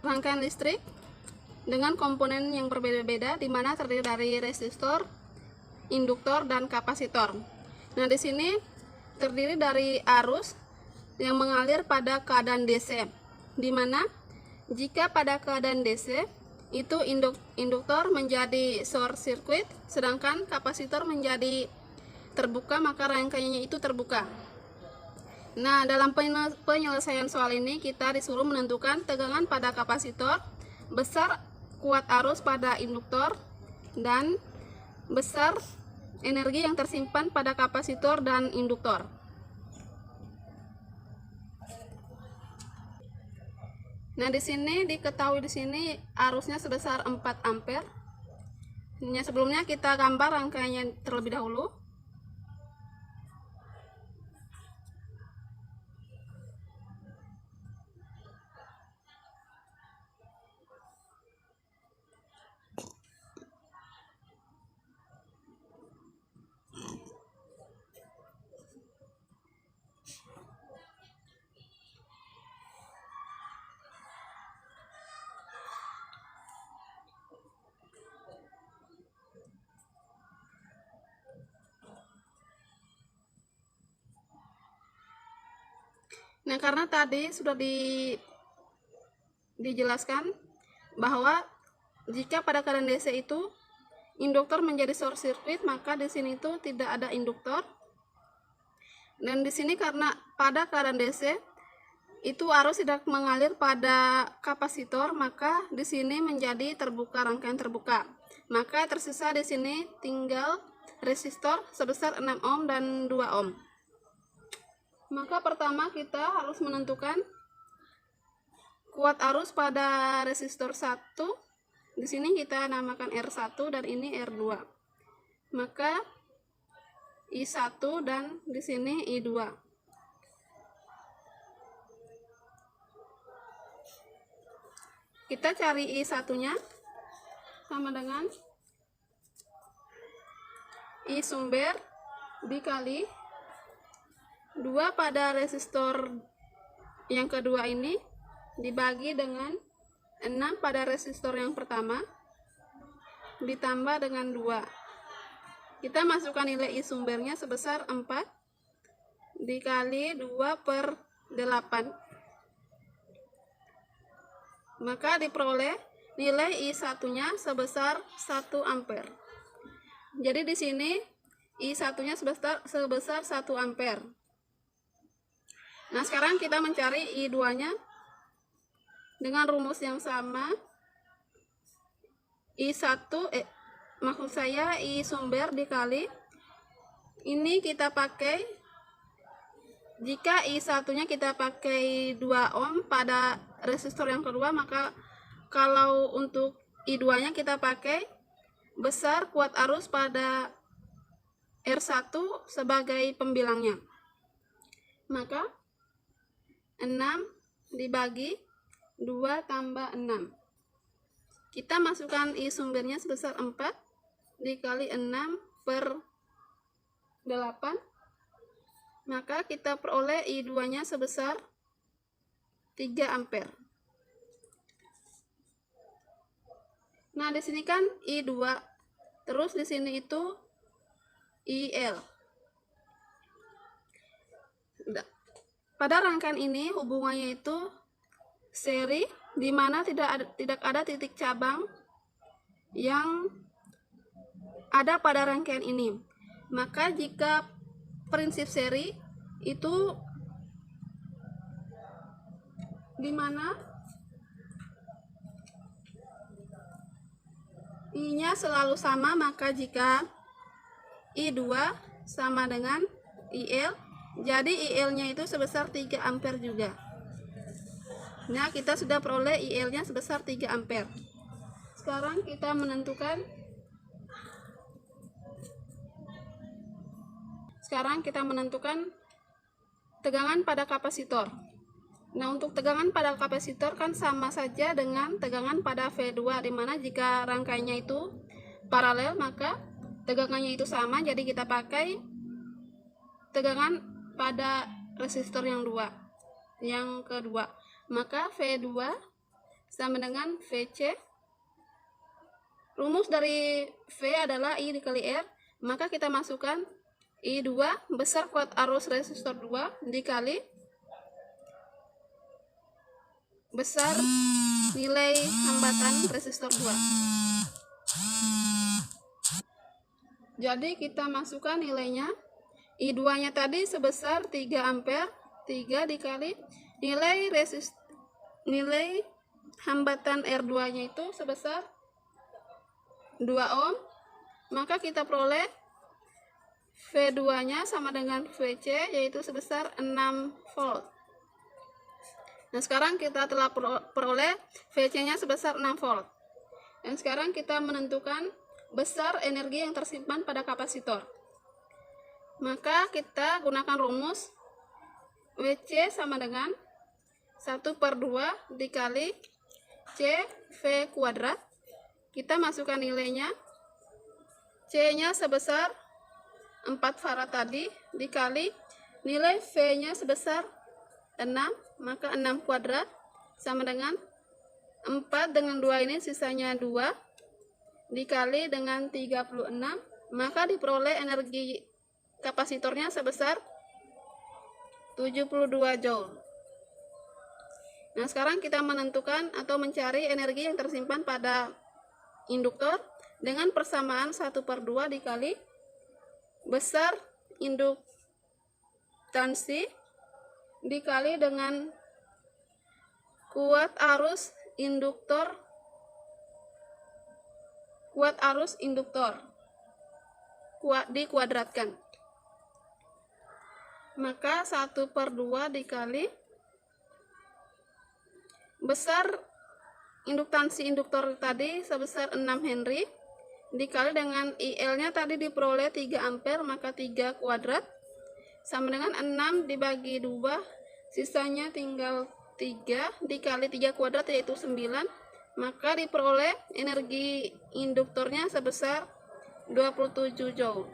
rangkaian listrik dengan komponen yang berbeda-beda, di mana terdiri dari resistor, induktor, dan kapasitor. Nah, di sini terdiri dari arus yang mengalir pada keadaan DC, di mana jika pada keadaan DC itu induktor menjadi short circuit, sedangkan kapasitor menjadi terbuka, maka rangkaiannya itu terbuka. Nah, dalam penyelesaian soal ini kita disuruh menentukan tegangan pada kapasitor, besar kuat arus pada induktor, dan besar energi yang tersimpan pada kapasitor dan induktor. Nah, di sini diketahui di sini arusnya sebesar 4 ampere. Sebelumnya kita gambar rangkaiannya terlebih dahulu. Nah, karena tadi sudah dijelaskan bahwa jika pada keadaan DC itu induktor menjadi short circuit, maka di sini itu tidak ada induktor. Dan di sini karena pada keadaan DC itu arus tidak mengalir pada kapasitor, maka di sini menjadi terbuka, rangkaian terbuka. Maka tersisa di sini tinggal resistor sebesar 6 ohm dan 2 ohm. Maka pertama kita harus menentukan kuat arus pada resistor 1. Di sini kita namakan R1 dan ini R2. Maka I1 dan di sini I2. Kita cari I1-nya sama dengan I sumber dikali 2 pada resistor yang kedua ini dibagi dengan 6 pada resistor yang pertama ditambah dengan 2. Kita masukkan nilai I sumbernya sebesar 4 dikali 2/8. Maka diperoleh nilai I1-nya sebesar 1 ampere. Jadi di sini I1-nya sebesar 1 ampere. Nah, sekarang kita mencari I2-nya dengan rumus yang sama. I sumber dikali ini kita pakai, jika I1-nya kita pakai 2 ohm pada resistor yang kedua, maka kalau untuk I2-nya kita pakai besar kuat arus pada R1 sebagai pembilangnya. Maka 6 dibagi 2 tambah 6. Kita masukkan I sumbernya sebesar 4 dikali 6/8. Maka kita peroleh I2-nya sebesar 3 ampere. Nah, di sini kan I2, terus di sini itu IL. Pada rangkaian ini hubungannya itu seri, di mana tidak ada titik cabang yang ada pada rangkaian ini. Maka jika prinsip seri itu di mana I-nya selalu sama, maka jika I2 sama dengan IL, jadi IL-nya itu sebesar 3 ampere juga. Nah, kita sudah peroleh IL-nya sebesar 3 ampere. Sekarang kita menentukan tegangan pada kapasitor. Nah, untuk tegangan pada kapasitor kan sama saja dengan tegangan pada V2, dimana jika rangkaiannya itu paralel maka tegangannya itu sama, jadi kita pakai tegangan pada resistor yang kedua. Maka V2 sama dengan VC. Rumus dari V adalah I dikali R, maka kita masukkan I2 besar kuat arus resistor 2 dikali besar nilai hambatan resistor 2. Jadi kita masukkan nilainya. I2 nya tadi sebesar 3 ampere, 3 dikali nilai hambatan R2 nya itu sebesar 2 ohm, maka kita peroleh V2 nya sama dengan VC, yaitu sebesar 6 volt. Nah, sekarang kita telah peroleh VC nya sebesar 6 volt. Dan sekarang kita menentukan besar energi yang tersimpan pada kapasitor. Maka kita gunakan rumus WC sama dengan 1/2 dikali CV kuadrat. Kita masukkan nilainya. C nya sebesar 4 farad tadi dikali nilai V nya sebesar 6, maka 6 kuadrat sama dengan 4 dengan 2 ini sisanya 2 dikali dengan 36, maka diperoleh energi kapasitornya sebesar 72 joule. Nah, sekarang kita menentukan atau mencari energi yang tersimpan pada induktor dengan persamaan 1/2 dikali besar induktansi dikali dengan kuat arus induktor dikuadratkan. Maka 1/2 dikali besar induktansi induktor tadi sebesar 6 Henry dikali dengan IL nya tadi diperoleh 3 ampere, maka 3 kuadrat sama dengan 6 dibagi 2, sisanya tinggal 3 dikali 3 kuadrat yaitu 9, maka diperoleh energi induktornya sebesar 27 joule.